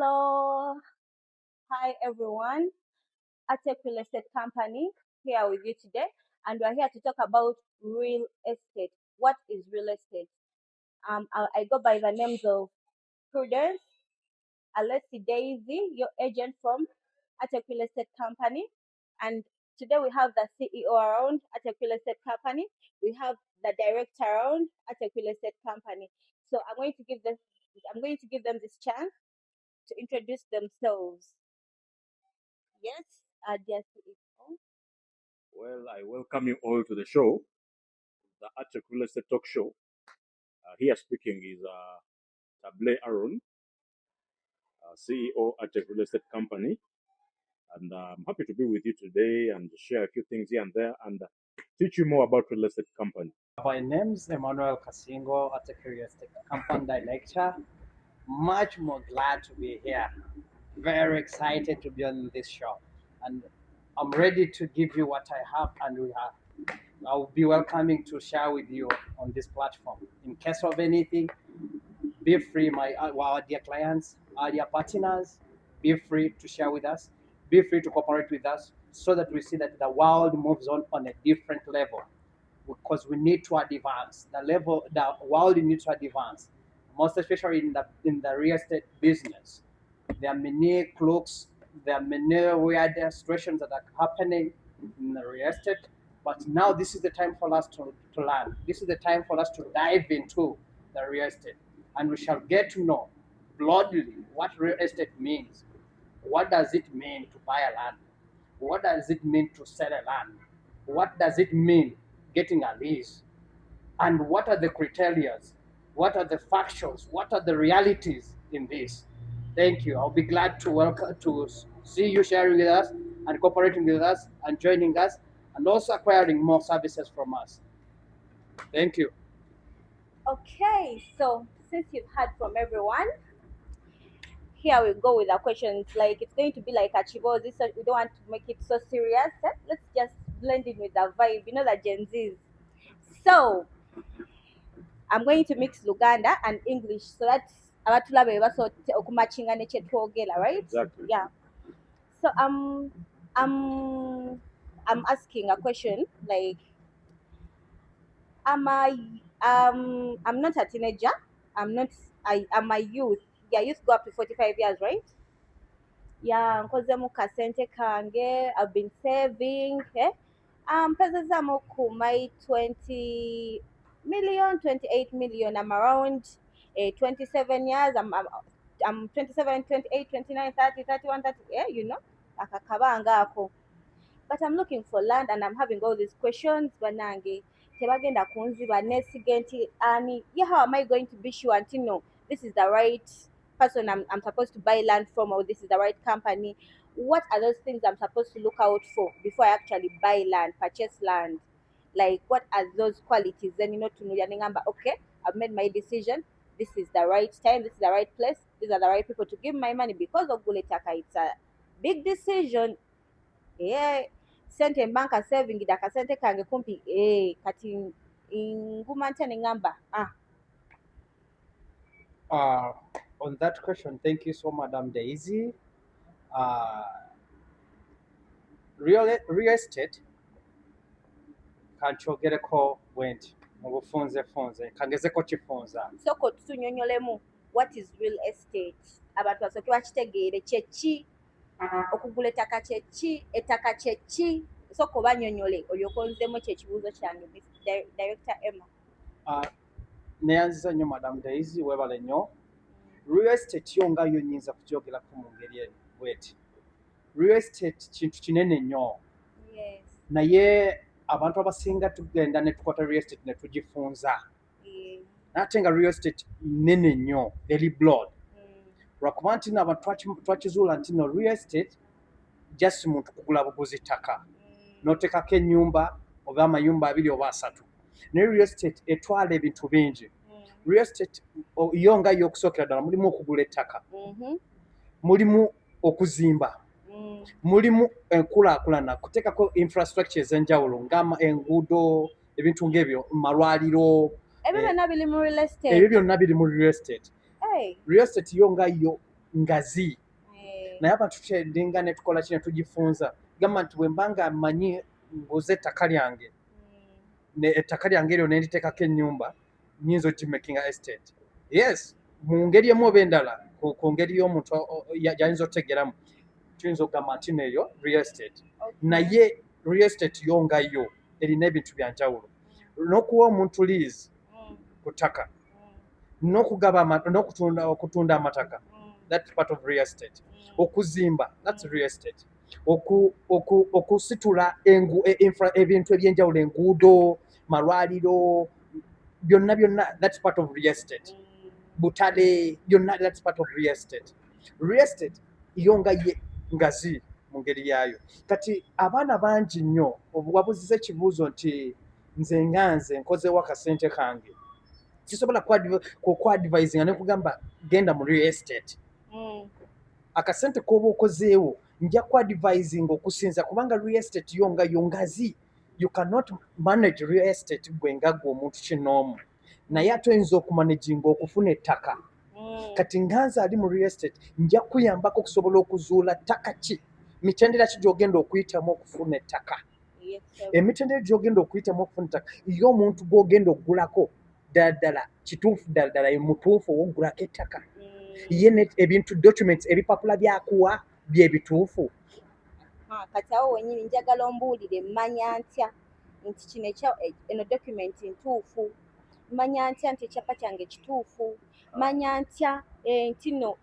Hello, hi everyone. Atek Real Estate Company here with you today, and we're here to talk about real estate. What is real estate? I go by the names of Prudence, Alessi Daisy, your agent from Atek Real Estate Company, and today we have the CEO around Atek Real Estate Company. We have the director around Atek Real Estate Company. So I'm going to give them this chance to introduce themselves. Yes, dear CEO. Well, I welcome you all to the show, the Arctic Real Estate Talk Show. Here speaking is Table Aaron, CEO at Real Estate Company. And I'm happy to be with you today and share a few things here and there and teach you more about real estate company. My name is Emmanuel Kasingo at the Real Estate Company Director. Much more glad to be here. Very excited to be on this show. And I'm ready to give you what I have and I'll be welcoming to share with you on this platform. In case of anything, be free, our dear clients, our dear partners, be free to share with us, be free to cooperate with us so that we see that the world moves on a different level because we need to advance. The world needs to advance, most especially in the real estate business. There are many crooks, there are many weird situations that are happening in the real estate. But now this is the time for us to learn. This is the time for us to dive into the real estate. And we shall get to know broadly what real estate means. What does it mean to buy a land? What does it mean to sell a land? What does it mean getting a lease? And what are the criteria? What are the factors? What are the realities in this? Thank you. I'll be glad to see you sharing with us and cooperating with us and joining us and also acquiring more services from us. Thank you. Okay, so since you've heard from everyone, here we go with our questions. Like it's going to be like a chivo. We don't want to make it so serious. Let's just blend in with the vibe. You know the Gen Zs. So I'm going to mix Luganda and English so that abatulabe basobola okumatchinga ne kye twogera, right? Exactly. Yeah. So um I'm asking a question like I'm not a teenager. I'm a youth. Yeah, youth go up to 45 years, right? Yeah, nkozemu kasente kange. I've been saving. Mpezezzamu ku my 20 million, 28 million. I'm around 27 years. I'm 27, 28, 29, 30, 31, 30. Yeah, you know, akakabanga ako. But I'm looking for land and I'm having all these questions. Banange, tebagenda kunziba nesige nti ani, yeah, how am I going to be sure until no, this is the right person I'm supposed to buy land from, or this is the right company? What are those things I'm supposed to look out for before I actually buy land, purchase land? Like, what are those qualities? Then, to know your number. Okay, I've made my decision. This is the right time. This is the right place. These are the right people to give my money because of Guletaka. It's a big decision. Yeah, sente mbanka saving akasente kange kumpi kati nguma ntya ne ngamba On that question, thank you so, Madam Daisy. Real estate kankyogereko bwenti mu bufunze kangezeko kifunza. soko tunyonyolemu what is real estate, abantu basooke bakitegeere kyeki, okugula ettaka kyeki, ettaka kyeki, soko banyonyole olyoke onzemu kyekibuuzo kyange Director Emma. Neyanziza nnyo Madam Daisy, weebale nnyo. Real estate yo nga yo nnyinza kugyogerako mu ngeri bweti. Real estate kintu kinene nnyo. Yes. Naye abantu abasinga tugenda ne tukwata real estate ne tugifunza. Ate nga real estate nnene nnyo, eri broad. Lwakuba nti nno abantu twakizuula nti nno real estate just muntu kugula buguzi ttaka. N'oteekako ennyumba oba amayumba 2 oba 3. Naye real estate etwala ebintu bingi. Real estate yo nga y'okusookera ddala mulimu okugula ettaka, mulimu okuzimba, mulimu enkulaakulana, kuteekako infrastructure ez'enjawulo enguudo, ebintu ng'ebyo, malwaliro. Ebyo byonna biri mu real estate. Ebyo byonna biri mu real estate. Real estate yo nga yo ngazi naye abantu kyedinga ne tukola kino tugifunza gamba nti bwe mbanga mmanyi nguze ettaka lyange ettaka lyange eryo ne nditeekako ennyumba nnyinza ogimakinga estate. Yes, mu ngeri emu oba endala ku ngeri y'omuntu yayinza otegeeramu tuyinza okugamba nti neeyo real estate. Naye real estate yongayo erina ebintu bya njawulo. N'okuwa omuntu lease ku ttaka n'okugaba okutunda amataka, that's part of real estate. Okuzimba, that's real estate. Okusitula ebintu ebyenjawulo, enguudo, malwaliro, byonna that's part of real estate. Butale, byonna that's part of real estate. Real estate yongaye ngazi mu ngeri yaayo. Kati abaana bangi nnyo wabuziza ekibuuzo nti nze nkozeewo akasente kange kisobola kwadvisinga ne kugamba genda mu real estate. Akasente k'oba okozeewo nja kwadvisinga okusinza kubanga real estate yongayo ngazi. You cannot manage real estate gwe nga gwe omuntu kinoomu, naye ate oyinza okumanaginga okufuna ettaka. Kati nganze ali mu real estate nja kuyambako okusobola okuzuula ttaka ki, mitendera ki gy'ogenda okuyitamu okufuna ettaka. Emitendera gy'ogenda okuyitamu okufuna ettaka ye omuntu gw'ogenda okugulako ddala kituufu ddala mutuufu ow'okugulako ettaka. Ye ebintu documents ebipapula byakuwa bye bituufu. Kati awo wennyini njagala ombuulire mmanya ntya nti eno document ntuufu, manya ntya nti ekyapa kyange kituufu, manya ntya nti no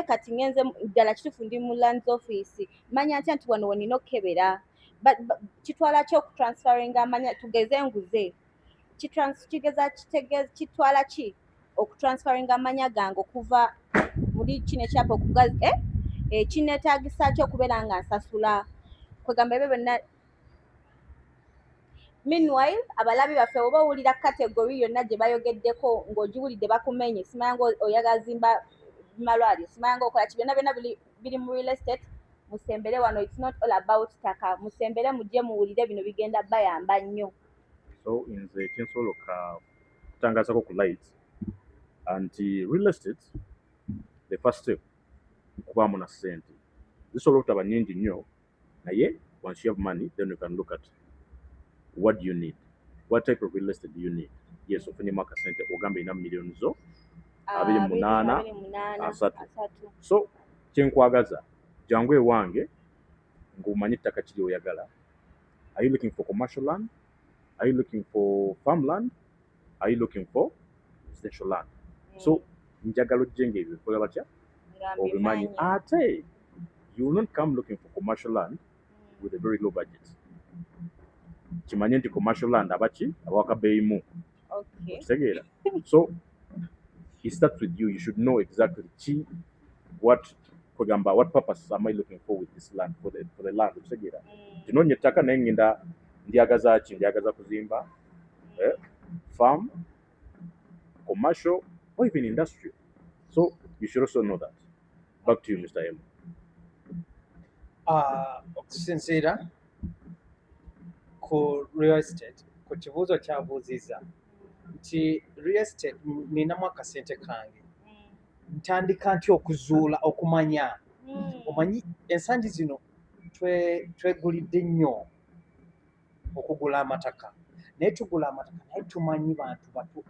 kati ngenze ddala kituufu ndi mu lands office, manya ntya nti wano wenina okkebera. Kitwala ki okutransferinga amanya, tugeze nguze kitwala ki okutransferinga amanya gange okuva muri kino ekyapa okugaza kineetaagisa ki okubeera nga nsasula kwegamba ebyo byonna. Meanwhile abalabi baffe oba owulira category yonna gye bayogeddeko ng'ogiwulidde bakumenye, simanya nga oyagala zimba malwaliro, simanya nga okola ki, byonna biri mu real estate. Musembere wano, it's not all about ttaka. Musembere mujje muwulire bino bigenda bayamba nnyo. So nze kyensobola okutangaazako ku light anti real estate the first step kubaamu na ssente zisobola okutaba nnyingi nnyo, naye once you have money then you can look at what do you need, what type of real estate do you need. Yes, ofunyemu akasente ogamba ina million zo 28 so kyenkwagaza jangu ewange ng'omanyi ettaka kiri oyagala. Are you looking for commercial land? Are you looking for farmland? Are you looking for residential land? So njagala ojjenga ebyo kola batya obimanyi. Ate you will not come looking for commercial land with a very low budget. Kimanye nti commercial land abaki abawakabeeyimu. Kitegeera. So it starts with you. You should know exactly what purpose am I looking for with this land, for the land. Kitegeera. Tinonye ettaka naye ngenda ndyagaza ki, ndyagaza kuzimba farm, commercial or even industrial. So you should also know that. Back to you, Mr. M. Okusinziira ku real estate ku kibuuzo kyabuuzizza nti real estate ninamu akasente kange ntandika ntya okuzuula okumanya. Omanyi ensangi zino twegulidde nnyo okugula amataka, naye tugula amataka naye tumanyi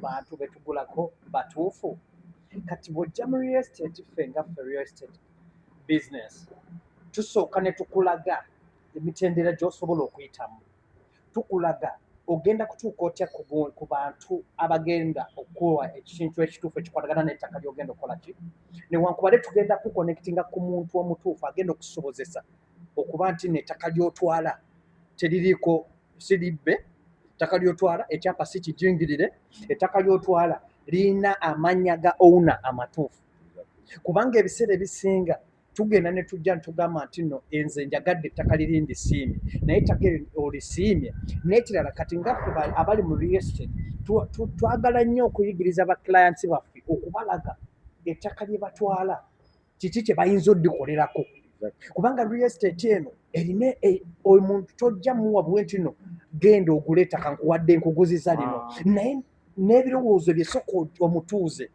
bantu betugulako batuufu. Kati bw'ojja mu real estate ffe nga ffe real estate business tusooka ne tukulaga emitendera gy'osobola okuyitamu, tukulaga ogenda kutuuka otya ku bantu abagenda okuwa ekintu ekituufu ekikwatagana n'ettaka ly'ogenda okukola ki, newankubadde tugenda kuconnectinga ku muntu omutuufu agenda okusobozesa okuba nti n'ettaka ly'otwala teririiko siribbe, ettaka ly'otwala ekyapa si kijingirire, ettaka ly'otwala lirina amannya ga owner amatuufu. Kubanga ebiseera ebisinga tugenda ne tujja ntugamba nti nno enze njagadde ettaka liri ndisiimye, naye ettaka olisiimye. N'ekirala kati ngaffe abali mu real estate twagala nnyo okuyigiriza ba clients baffe okubalaga ettaka lye batwala kiki kye bayinza oddikolerako, kubanga real estate eno erina omuntu tojja muwa bwe nti nno genda ogula ettaka nkuwadde nkuguziza lino, naye n'ebirowoozo bye sooka omutuuze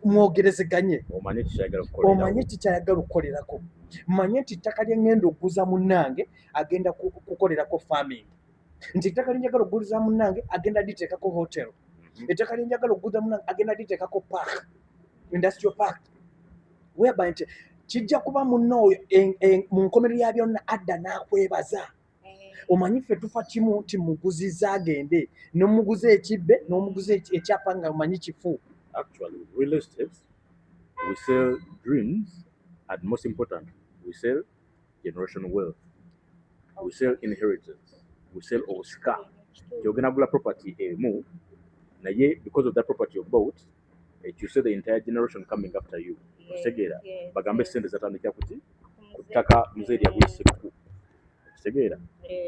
mwogerezeganye omanye kikyayagala okukolera omanye kikyayagala okukolerako manye nti ettaka lye ngenda okuguza munnange agenda kukolerako farming nti ettaka lye njagala okuguza munnange agenda liteekako hotel ettaka lye njagala okuguza munnange agenda liteekako park industrial park whereby nti kijja kuba munno oyo mu nkomerero ya byonna adda n'akwebaza omanyi ffe tufa kimu nti muguziza agende n'omuguza ekibbe n'omuguza ekyapa nga omanyi kifu. Actually, real estate, we sell dreams, and most important, we sell generational wealth. We sell inheritance. We sell Oscar. You're gonna buy a property more. Now, because of that property you bought, you sell the entire generation coming after you. Segera. Bagambe sende zatandika kuti kutaka mzee ya bwisi ku. Segera.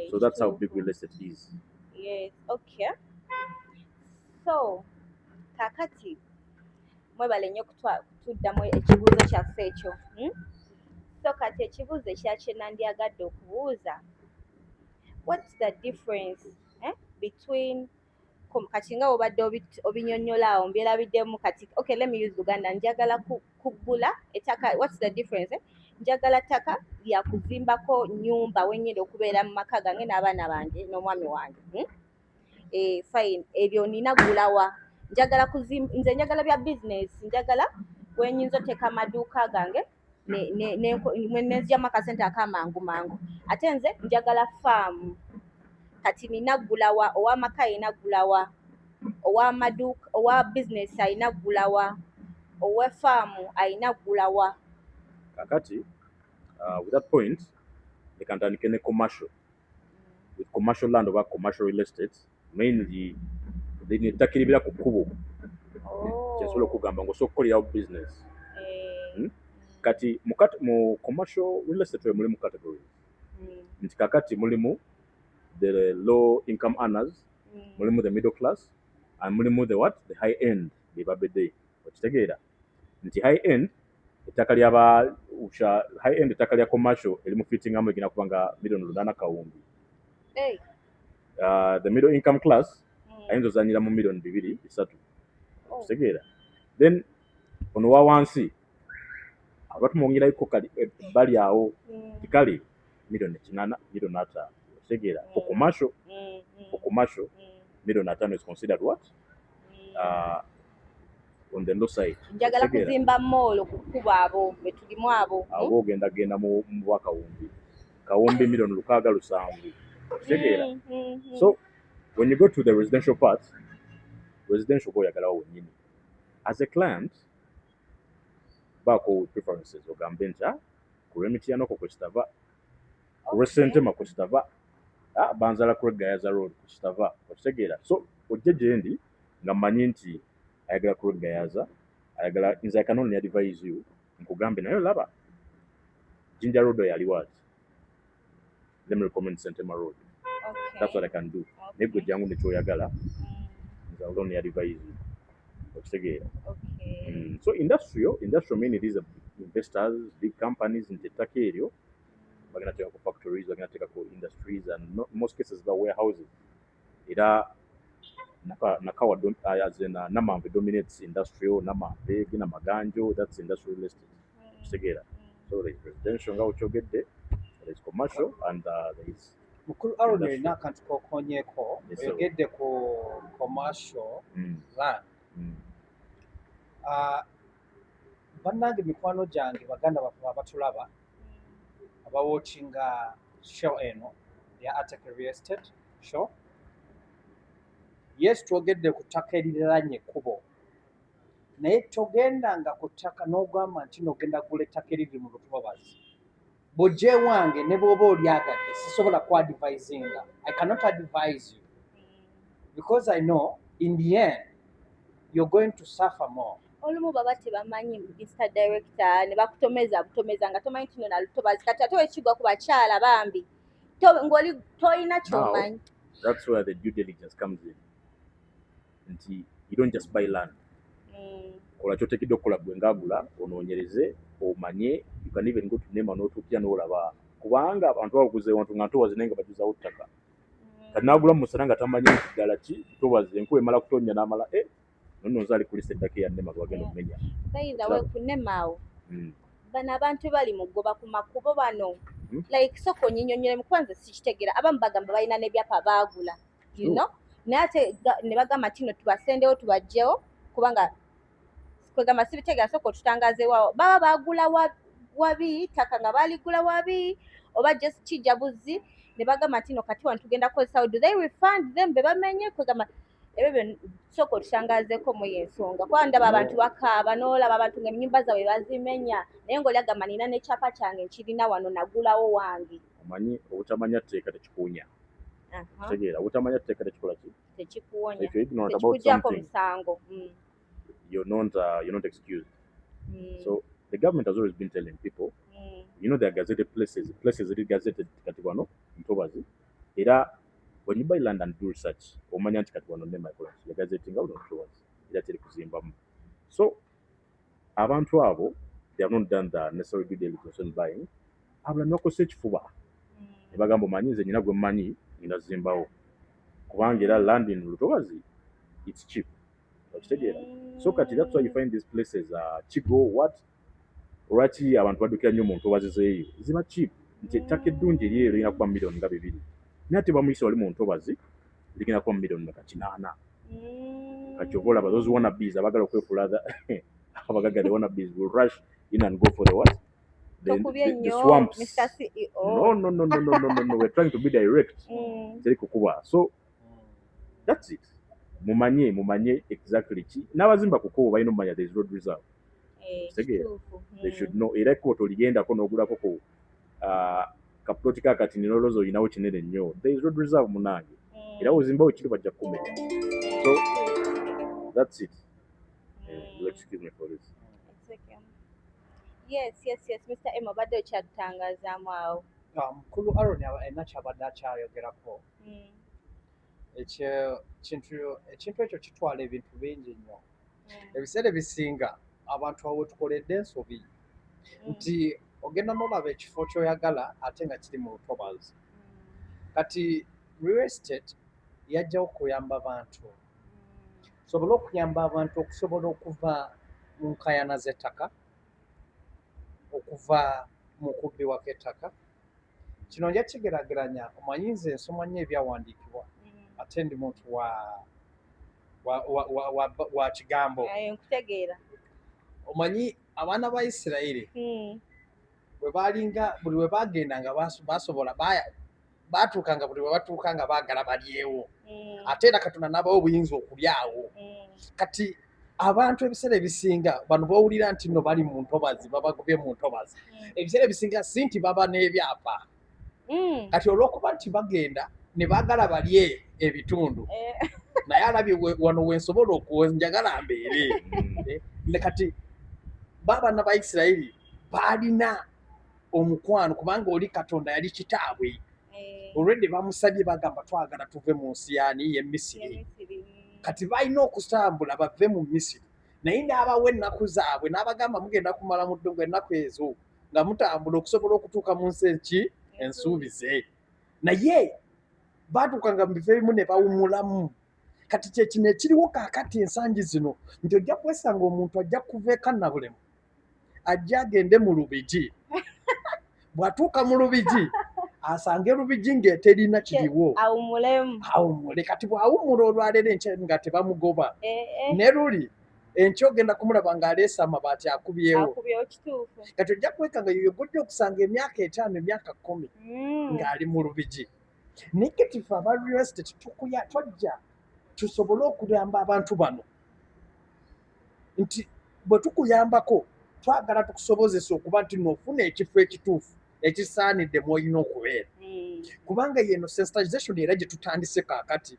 So that's how big real estate is. Yes. Okay. So, kakati mwebale nnyo kutuddamu ekibuuzo kyaffe ekyo. So kati ekibuuzo ekyakye nandyagadde okubuuza, what's the difference between kati nga obadde obinnyonnyola awo mbyerabiddemu kati okay, let me use Luganda, njagala kugula ettaka, what's the difference? Njagala ttaka lya kuzimbako nnyumba wennyini okubeera mu maka gange n'abaana bange n'omwami wange. Fine, ebyo nina gulawa. Nze njagala bya business, njagala wenyinza oteeka amaduuka gange nenzigyamu akasente akamangu mangu. Ate nze njagala faamu. Kati nina gulawa, ow'amaka alina gulawa, ow'amaduuka, owa business alina gulawa, ow'effaamu alina gulawa. Kakati, with that point, they can turn into commercial. With commercial land over commercial real estate, mainly they need to take it kubo. Just look kugamba ngo so kukolera business. Kati mu commercial real estate mulimu categories. Nti kakati mulimu the low income earners, mulimu the middle class, and mulimu the what? The high end. Bibabede. Okitegeera. Nti high end ettaka ly'aba high end ettaka lya commercial elimu fitting amu egina kubanga milioni 8 kawumbi. The middle income class ayinza ozanyira mu milioni 2-3. Okitegeera. Then ono wa wansi abatumwongerayo kali bali awo kale milioni 8 milioni 5. Okitegeera. For commercial milioni 5 is considered what? On the low side. Njagala kuzimba mall okukuba abo betulimu abo. Abo genda mu bwakawumbi. Kawumbi milioni 6-7. Okitegeera. So when you go to the residential part, residential boyagala wenyini. As a client, bako preferences ogambe nti ku remiti yanoko kwestava, ku resente makwestava, banzala ku Gayaza Road kwestava. Okitegeera. So ojje gyendi nga mmanyi nti ayagala ku Gayaza, ayagala nze I can only advise you nkugambe nayo laba Jinja Road yali what? Let me recommend Sentema Road. Okay. That's what I can do. Maybe jangu nekyoyagala nze I will only advise you. Okitegeera. Okay. So industrial meaning these are investors, big companies in ettaka eryo bagenda teeka ku factories, bagenda teeka ku industries, and most cases ba warehouses. Era nakawa Namamve dominates industrial, Namamve gina Maganjo, that's industrial real estate. Okitegeera. So there is residential nga okyogedde, there is commercial, and there is mukulu Aaron alina akantu kokonyeeko oyogedde ku commercial land. Bannange mikwano gyange baganda baffe abatulaba abawookinga show eno ya Attica Real Estate show. Yes, twogedde ku ttaka eriranye ekkubo, naye togendanga ku ttaka n'ogamba nti n'ogenda kugula ettaka eriri mu lutobazi. Bojje wange ne bw'oba olyagadde sisobola ku advisinga. I cannot advise you because I know in the end you're going to suffer more. Olumu baba tebamanyi Mr. Director ne bakutomeza nga tomanyi nti na lutobazi kati ate wekigwa ku bakyala bambi ng'oli toyina kyomanyi. That's where the due diligence comes in. Nti you don't just buy land. Kola kyotekedde okukola gwe ngagula onoonyereze omanye, you can even go to Nema n'otuukira n'olaba kubanga abantu baguze wantu nga ntobazi naye nga bajuzawo ttaka. Kati n'agula mu musana nga tamanyi nti ddala ki ntobazi enkuba emala kutonnya n'amala nonno nzaali kulisa eddaka eyannema gwagenda Yeah. okumenya. bayinza we Okiraba? kunemaawo Mm. bano abantu bali mu ggoba ku makubo bano Mhm. like soko onyinyonyole mu kwanza sikitegeera abamu bagamba balina n'ebyapa baagula you Sure. know naye ate ne bagamba nti no tubasendewo tubajjewo kubanga kwegamba sibitegeera soko tutangazeewawo baba baagula wabi ttaka nga baaligula wabi oba just kijja buzzi ne bagamba nti no kati wano tugenda kukozesawo do they refund them be bamenye kwegamba ebyo soko tutangazeeko mu y'ensonga kuba ndaba abantu bakaaba n'olaba abantu ng'ennyumba zaabwe bazimenya naye ng'oli agamba nina n'ekyapa kyange nkirina wano nagulawo wange Omanyi obutamanya tteeka tekikuunya. Kitegeera obutamanya tteeka tekikola ki? tekikuwonya If you're ignorant about tekikugyako something, musango you're not excused. So the government has always been telling people, there are gazetted places that are gazetted kati wano Ntobazi. Era when you buy land and do research, omanya nti kati wano ne microfinance, you're gazetting out Ntobazi. Era teri kuzimbamu. So abantu abo, they have not done the necessary due diligence in buying. Abula n'okosa ekifuba. Ne bagamba omanyi nze nyina gwe mmanyi nyina zimbawo. Kubanga era land in Ntobazi, it's cheap. Okitegeera? So kati that's why you find these places Kigo what lwaki abantu baddukira nnyo mu Ntobazi zeeyo ziba cheap nti ettaka eddungi eryeyo lirina kuba miliyoni nga 2 naye ate bamuyisa wali mu Ntobazi ligenda kuba miliyoni nga 8 kati oba olaba those wannabes abagala okwefuula abagaga the wannabes will rush in and go for the what the swamps. Mr. CEO. No, we're trying to be direct. Teri kukuba. So that's it. Mumanye exactly ki n'abazimba kuko balina omanya there is road reserve. They should know era ekkoto ligendako n'ogulako ku kaploti kakati nololoza olinawo kinene nnyo there is road reserve munange era ozimbawo kiri bajja kukumenya. So that's it. You excuse me for this. Yes, Mr. M obadde okyatutangazaamu awo. Mukulu Aaron alina kyabadde akyayogerako. Ekintu ekyo kitwala ebintu bingi nnyo. Ebiseera ebisinga abantu awo tukoledde ensobi nti ogenda n'olaba ekifo ky'oyagala ate nga kiri mu Ntobazi. Kati real estate yajjawo okuyamba abantu, sobola okuyamba abantu okusobola okuva mu nkayana z'ettaka, okuva mu kubbiwa kw'ettaka. Kino nja kigeraageranya, omanyi nze nsoma nnyo ebyawandiikibwa ate ndi muntu wa kigambo. Nkutegeera. Omanyi abaana ba Isirayiri bwe baalinga buli we baagendanga basobola baatuukanga buli we batuukanga baagala balyewo ate era Katonda n'abawa obuyinza okulyawo. Kati abantu ebiseera ebisinga bano bawulira nti nno bali mu Ntobazi babagobye mu Ntobazi ebiseera ebisinga si nti baba n'ebyapa kati olw'okuba nti bagenda ne baagala balye ebitundu naye alabye wano wensobola njagala mbeere. Kati baabana ba Isirayiri baalina omukwano kubanga oli Katonda yali kitaabwe. Already bamusabye bagamba twagala tuve mu nsi yaani ye Misiri. Kati balina okusambula bave mu Misiri naye n'abawa ennaku zaabwe n'abagamba mugenda kumala mu ddungu ennaku ezo nga mutambula okusobola okutuuka mu nsi ensuubize. Naye baatuukanga mu bifo ebimu ne bawumulamu. Kati kyekino ekiriwo kaakati ensangi zino nti ojja kwesanga omuntu ajja kuva eka Nabulemu ajja agende mu Lubigi. Bw'atuuka mu Lubigi asange Lubigi ng'eterina kiriwo awumule. Kati bw'awumula olwaleero enkya nga tebamugoba ne luli enkya ogenda kumulaba ng'aleese amabaati akubyewo. Kati ojja kwekanga yoyo gojja okusanga emyaka 5 emyaka 10 ng'ali mu Lubigi. Negative aba real estate twajja tusobole okuyamba abantu bano nti bwe tukuyambako twagala tukusobozesa okuba nti n'ofuna ekifo ekituufu ekisaanidde mw'olina okubeera. Kubanga yeno sensitization era gye tutandise kaakati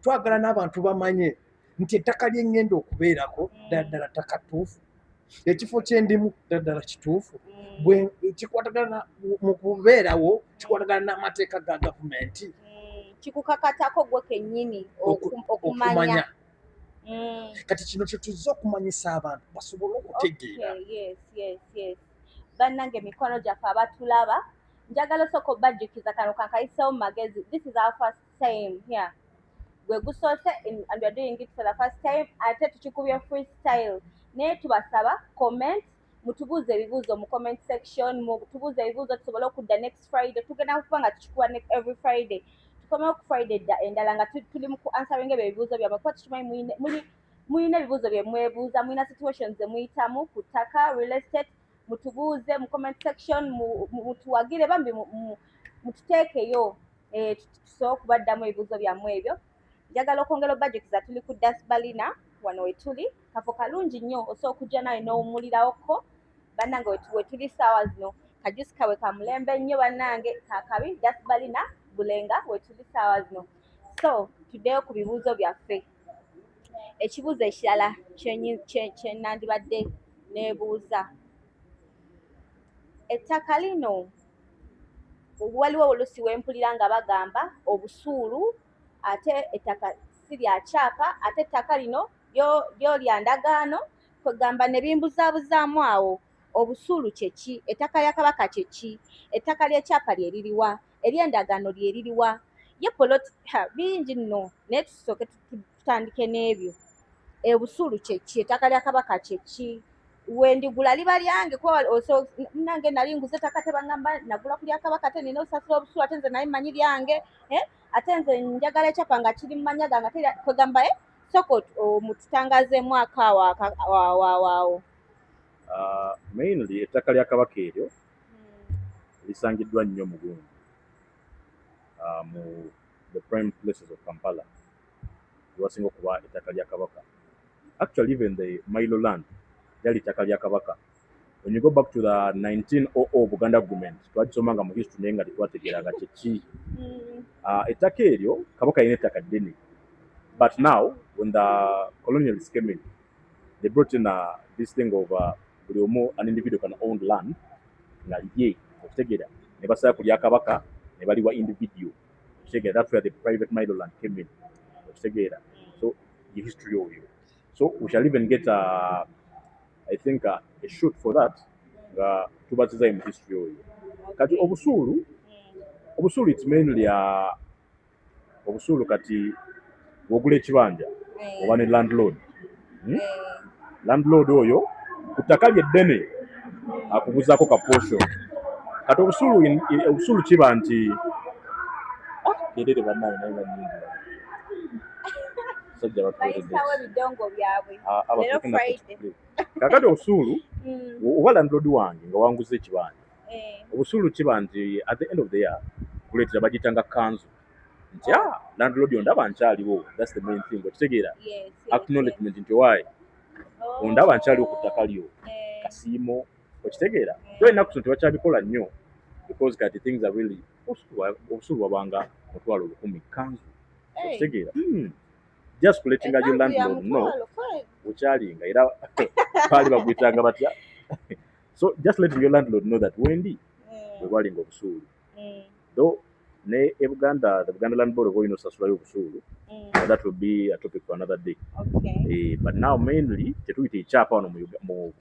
twagala n'abantu bamanye nti ettaka lye ngenda okubeerako ddala ttaka ttuufu, ekifo kyendimu ddala kituufu, kikwatagana mu kubeerawo kikwatagana n'amateeka ga gavumenti. Kikukakatako gwe kennyini okumanya. Kati kino kye tuzza okumanyisa abantu basobole okutegeera. Yes. Bannange emikono gyaffe abatulaba njagala osooka obbajjukiza kano kankayiseewo mu magezi. This is our first time here. gwe gusoose and we are doing it for the first time ate tukikubye freestyle naye tubasaba comment mutubuuze ebibuuzo mu comment section mutubuuze ebibuuzo tusobole okudda next Friday tugenda kuba nga tukikuba every Friday tukomewo ku Friday endala nga tuli mu answering ebyo ebibuuzo byammwe kuba tukimanyi muyina ebibuuzo bye mwebuuza muyina situations ze muyitamu ku ttaka real estate mutubuuze mu comment section mutuwagire bambi mututeekeyo tusobola okubaddamu ebibuuzo byammwe ebyo njagala okwongera budget za tuli ku Dasbalina wano wetuli kafo kalungi nnyo osobola okujja nawe n'owumulirawo bannange wetuli ssaawa zino kajusi kawe ka mulembe nnyo bannange kakabi Dasbalina Bulenga wetuli ssaawa zino so tuddeyo ku bibuuzo byaffe ekibuuzo ekirala kye nandibadde neebuuza ettaka lino waliwo olusi wempulira nga bagamba obusuulu ate ettaka si lya kyapa ate ettaka lino lyo lya ndagaano kwegamba ne bimbuzaabuzaamu awo obusuulu kyeki ettaka lya kabaka kyeki ettaka ly'ekyapa lyeririwa ery'endagaano lyeririwa ye poloti bingi nno naye tusooke tutandike n'ebyo obusuulu kyeki ettaka lya kabaka kyeki wendigula liba lyange kuba nange nali nguze ettaka tebangamba nagula ku lya kabaka ate nina osasula obusuulu ate nze naye mmanyi lyange ate nze njagala ekyapa nga kiri mu mannya gange ate kwegamba soko mututangazeemu akawaawo mainly ettaka lya kabaka eryo lisangiddwa nnyo mu Ggunju mu the prime places of Kampala wasinga okuba ettaka lya kabaka actually even the Milo land lyali ettaka lya kabaka when you go back to the 1900 Buganda government twagisomanga mu history naye nga tetwategeeranga kyeki ettaka eryo kabaka yina ettaka ddene but now when the colonialists came in they brought in this thing of buli omu an individual can own land nga lye okitegeera ne basala ku lya kabaka ne baliwa individual okitegeera that's where the private Milo land came in okitegeera so the history of you so we shall even get I think a shoot for that nga tubaziza mu history of you kati obusuulu it's mainly obusuulu kati wogula ekibanja oba ne landlord landlord oyo ku ttaka lyeddene akuguzaako ka portion kati obusuulu kiba nti gerere bannaye naye banyingi sajja bayisawo ebidongo byabwe kakati obusuulu oba landlord wange nga wanguza ekibanja obusuulu kiba nti at the end of the year kuleetera bagitanga kanzu nti landlord ondaba nkyaliwo that's the main thing okitegeera acknowledgement nti owaayi ondaba nkyaliwo ku ttaka lyo kasiimo okitegeera tolina kusoma tebakyabikola nnyo because kati things are really obusuulu wabanga mutwalo 1000 kanzu okitegeera just letting your landlord know ukyalinga era baali bagwitanga batya so just letting your landlord know that wendi wewalinga obusuulu though ne the Buganda Land Board olina osasulayo obusuulu that will be a topic for another day but now mainly tetuyita ekyapa wano mu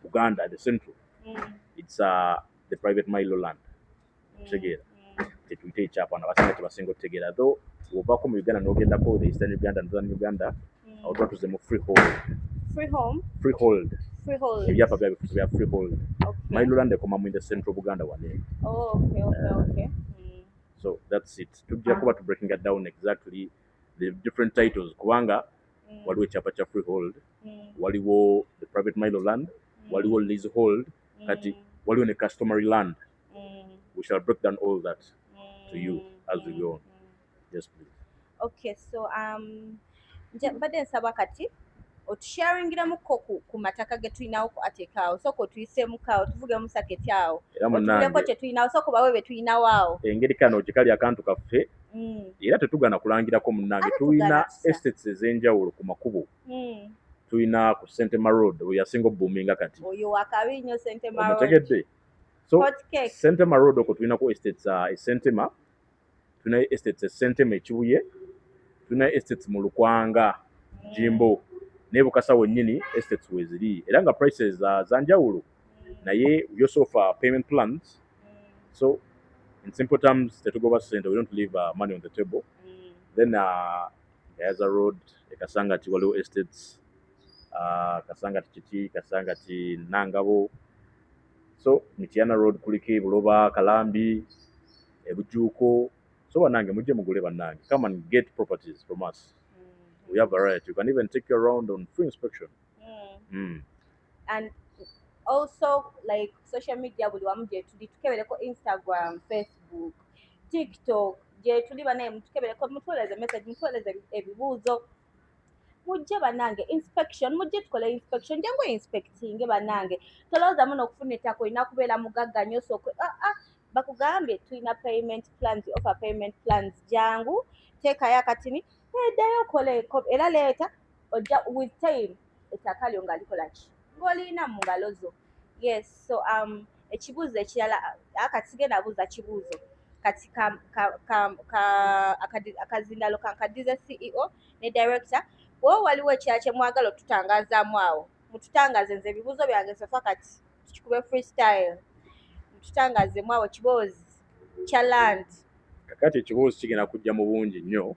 Uganda the central it's the private Milo land okitegeera tetuyita ekyapa wano abasinga tebasinga okutegeera though wovaako mu Uganda n'ogendako the Eastern Uganda Northern Uganda awo twatuze mu freehold ebyapa bya freehold Milo land ekomamu in the central Buganda wane so that's it tujja kuba to breaking it down exactly the different titles kubanga waliwo ekyapa kya freehold waliwo the private Milo land waliwo leasehold kati waliwo ne customary land we shall break down all that to you as we go on. Yes, please. Okay, so mbadde nsaba kati otusharingiramuko ku mataka ge tulinawo ku Atekaawo soko tuyiseemuko awo tuvugemu saketi awo otuleko kye tulinawo soko bawe be tulinawo awo engeri kano gyekali akantu kaffe era tetugana kulangirako munnange tulina estates ez'enjawulo ku makubo tulina ku Sentema Road oyo yasinga obbuuminga kati oyo wakabi nnyo Sentema Road omutegedde so Sentema Road okwo tulinako estates Sentema tulina estates Sentema Ekibuye tulina estates mu Lukwanga Jimbo ne Bukasa wennyini estates weziri era nga prices za njawulo naye we also offer payment plans so in simple terms tetugoba sente we don't leave money on the table then Kayaza Road, Kasangati waliwo estates, Kasangati Kiti, Kasangati Nangabo. So Mityana Road kuliko Buloba, Kalambi, Ebujuko. So banange mujje mugule banange. Come and get properties from us. We have variety. You can even take you around on free inspection. And also like social media buli wamu gye tuli tukebereko Instagram, Facebook, TikTok gye tuli banaye mutukebereko mutuweereze message mutuweereze ebibuuzo mujje bannange inspection mujje tukole inspection jangu inspecting bannange tolowooza muno okufuna ettaka olina kubeera mugagga nnyo sooka bakugambye tulina payment plans offer payment plans jangu teekayo akatini eddayo okoleeko era leeta ojja with time ettaka lyo nga likola ki ng'olina mu ngalo zo. Yes, so ekibuuzo ekirala akati sigenda buuza kibuuzo kati akazindalo kankadize CEO ne director wowe waliwo ekirala kye mwagala otutangazaamu awo mututangaze nze ebibuuzo byange sofa kati tukikube freestyle mututangazeemu awo kiboozi kya land. Kakati ekiboozi kigenda kujja mu bungi nnyo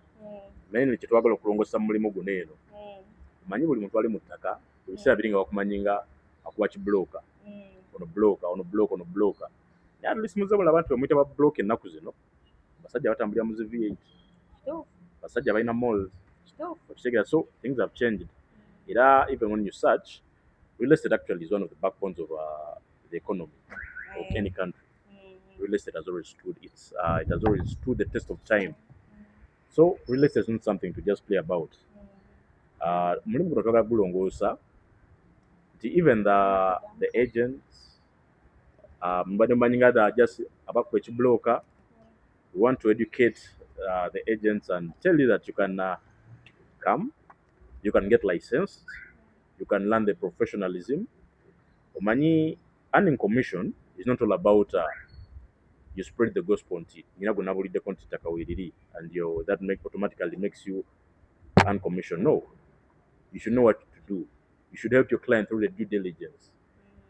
naye kye twagala okulongosa mu mulimu guno eno manyi buli muntu ali mu ttaka ebiseera biri nga bakumanyi nga akuba kibulooka ono bulooka naye atulisi muze bulaba nti bamuyita ba bulooka ennaku zino basajja batambulira mu zi V8 basajja balina malls okitegeera. So things have changed era even when you search real estate actually is one of the backbones of the economy of any country. Real estate has always stood it has always stood the test of time. So real estate is not something to just play about. Mulimu guno twagala gulongoosa nti even the agents mbadde mbanyi nga just abakuba ekibulooka we want to educate the agents and tell you that you can come, you can get licensed, you can learn the professionalism. Omanyi earning commission is not all about you spread the gospel nti nyina gwe nabuliddeko nti ttaka weeriri and that automatically makes you earn commission. No, you should know what to do. You should help your client through the due diligence.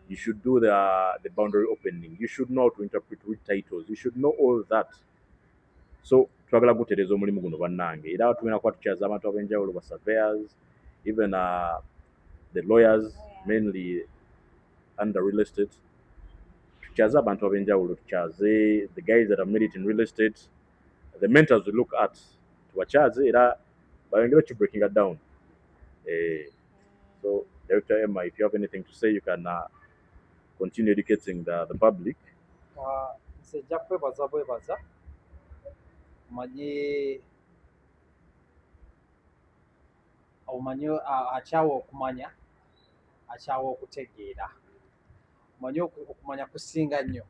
You should do the boundary opening. You should know how to interpret which titles. You should know all that. So twagala gutereeza omulimu guno bannange era tugenda kuba tukyaza abantu ab'enjawulo ba surveyors, even the lawyers mainly under real estate. Tukyaze abantu ab'enjawulo, tukyaze the guys that have made it in real estate, the mentors we look at tubakyaze era bayongere breaking it down. So Director Emma, if you have anything to say, you can continue educating the public. Nzija kwebaza omanyi akyawa okumanya akyawa okutegeera omanyi okumanya kusinga nnyo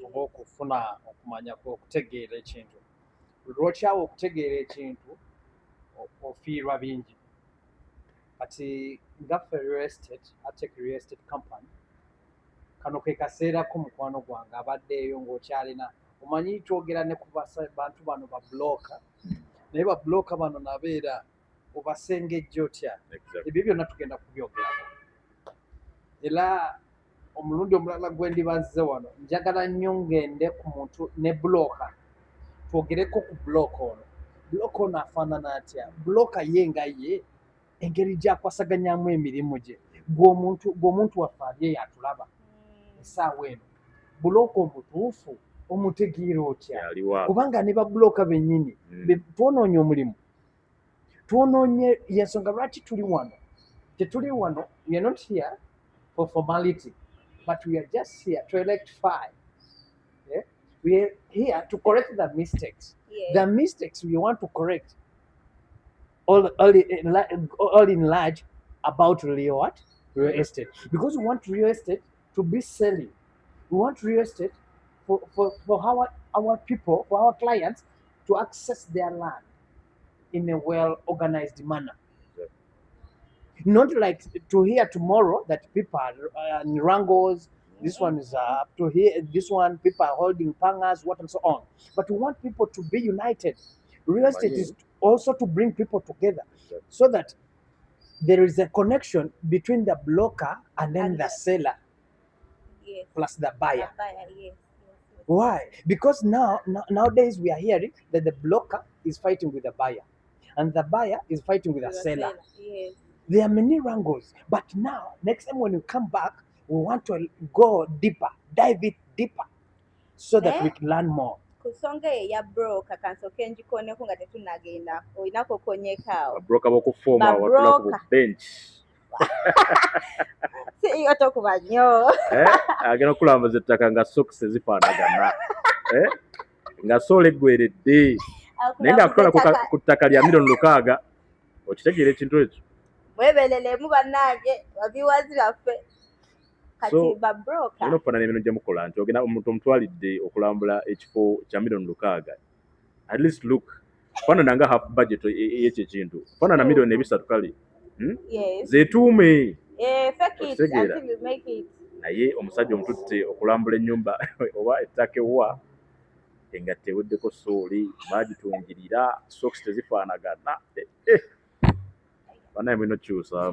oba okufuna okumanya okutegeera ekintu lwokyawa okutegeera ekintu ofiirwa bingi kati ngaffe real estate real estate company kano ke kaseerako mukwano gwange abaddeeyo ng'okyalina omanyi twogera ne ku bantu bano babulooka naye babulooka bano nabeera obasengejja otya ebyo byonna tugenda kubyogerako era omulundi omulala gwe ndibazze wano njagala nnyo ngende ku muntu ne bulooka twogereko ku bulooka ono afaanana atya bulooka ye nga ye engeri gy'akwasaganyamu emirimu gye gw'omuntu waffe ali yatulaba essaawa eno bulooka omutuufu omutegeera otya kubanga ne babulooka bennyini twonoonye omulimu twonoonye yensonga lwaki tuli wano tetuli wano we are not here for formality but we are just here to rectify. We are here to correct the mistakes. The mistakes we want to correct all in large about real estate, because we want real estate to be selling. We want real estate for our people, for our clients to access their land in a well-organized manner. Not like to hear tomorrow that people are in wrangles, this one is up to here, this one people are holding pangas, what and so on. But we want people to be united. Real estate is also to bring people together so that there is a connection between the blocker and then the seller plus the buyer. Why? Because nowadays we are hearing that the blocker is fighting with the buyer. and the buyer is fighting with the seller. Yes. There are many wrangles, but now next time when you come back, we want to go deeper, dive it deeper, so that we can learn more. Kusonga ya broker kansoke njikoneko nga tetunagenda olinako konyekaawo Broker bokuforma watula ku bench. Iyo tokuba nnyo. Agenda okulambuza ettaka nga socks zifaanagana. Nga sola eggweredde. Naye ng'akutwala ku ttaka lya $1,600,000. Okitegeera ekintu ekyo? Mwebereremu bannange babiwazi baffe. Kati ba broker. Olina okufaanana emirimu gye mukola nti ogenda omuntu omutwalidde okulambula ekifo kya $1,600,000. At least look. Faanana nga half budget y'ekyo ekintu. Faanana $2,300,000 kale. Yes. Zeetuume. Fake it until you make it. Naye omusajja omututte okulambula ennyumba oba ettaka ewa nga teweddeko sooli baagitungirira socks tezifaanagana. Bannaye mulina okukyusa.